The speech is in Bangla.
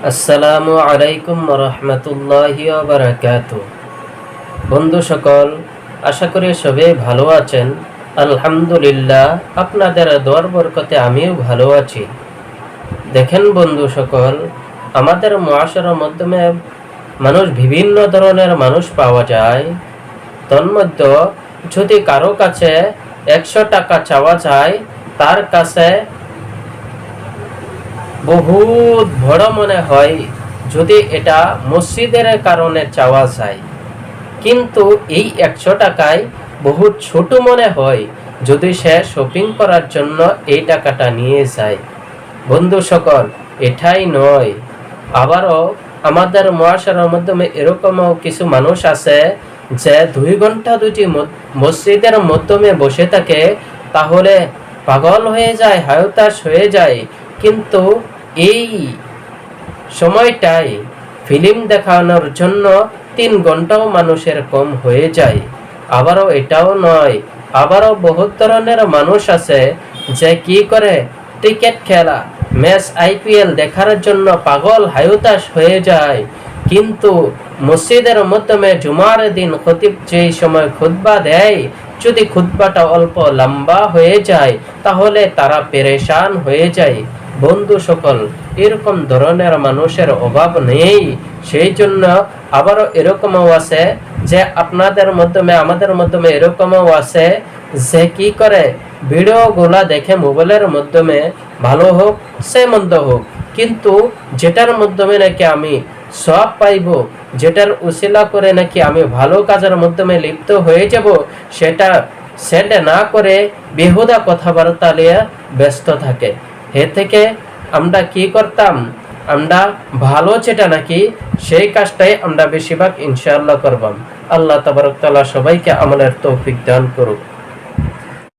আসসালামু আলাইকুম রহমতুল্লাহি ওয়া বারাকাতুহু। বন্ধু সকল, আশা করি সবাই ভালো আছেন। আলহামদুলিল্লাহ, আপনাদের দোয়ার বরকতে আমিও ভালো আছি। দেখেন বন্ধু সকল, আমাদের মুআশারার মাধ্যমে বিভিন্ন ধরনের মানুষ পাওয়া যায়। তন্মধ্যে যদি কারো কাছে 100 টাকা চাওয়া যায়, তার কাছে বহুত বড় মনে হয় যদি এটা মসজিদের কারণে চাওয়া যায়। কিন্তু এই 100 টাকায় বহুত ছোট মনে হয় যদি সে শপিং করার জন্য এই টাকাটা নিয়ে যায়। বন্ধু সকল, এটাই নয়, আবারও আমাদের মুআশারার মাধ্যমে এরকমও কিছু মানুষ আছে যে 2 ঘন্টা দুটি মসজিদের মাধ্যমে বসে থাকে, তাহলে পাগল হয়ে যায়, হায়তাশ হয়ে যায়। কিন্তু এই সময়টাই ফিল্ম দেখানোর জন্য 3 ঘন্টাও মানুষের কম হয়ে যায়। আবারও এটাও নয়, আবারও বহুত ধরনের মানুষ আছে যে কি করে ক্রিকেট খেলা, ম্যাচ, আইপিএল দেখার জন্য পাগল হায়তাশ হয়ে যায়। কিন্তু মসজিদের মাধ্যমে জুমার দিন খতিব যেই সময় খুতবা দেয়, যদি খুতবাটা অল্প লম্বা হয়ে যায় তাহলে তারা পেরেশান হয়ে যায়। বন্ধু সকল, এরকম ধরনের মানুষের অভাব নেই। সেই জন্য আবারও এরকমও আছে যে আপনাদের মাধ্যমে, আমাদের মাধ্যমে এরকমও আছে যে কি করে ভিডিওগুলা দেখে মোবাইলের মাধ্যমে, ভালো হোক সে মন্দ হোক, কিন্তু যেটার মাধ্যমে নাকি আমি সব পাইব, যেটার উসিলা করে নাকি আমি ভালো কাজের মাধ্যমে লিপ্ত হয়ে যাব, সেটা সেট না করে বেহুদা কথাবার্তা নিয়ে ব্যস্ত থাকে। এ থেকে আমরা কি করতাম, আমরা ভালো যেটা নাকি সেই কাজটাই আমরা বেশিরভাগ ইনশাআল্লাহ করবাম। আল্লাহ তাবারক তাআলা সবাইকে আমলের তৌফিক দান করুক।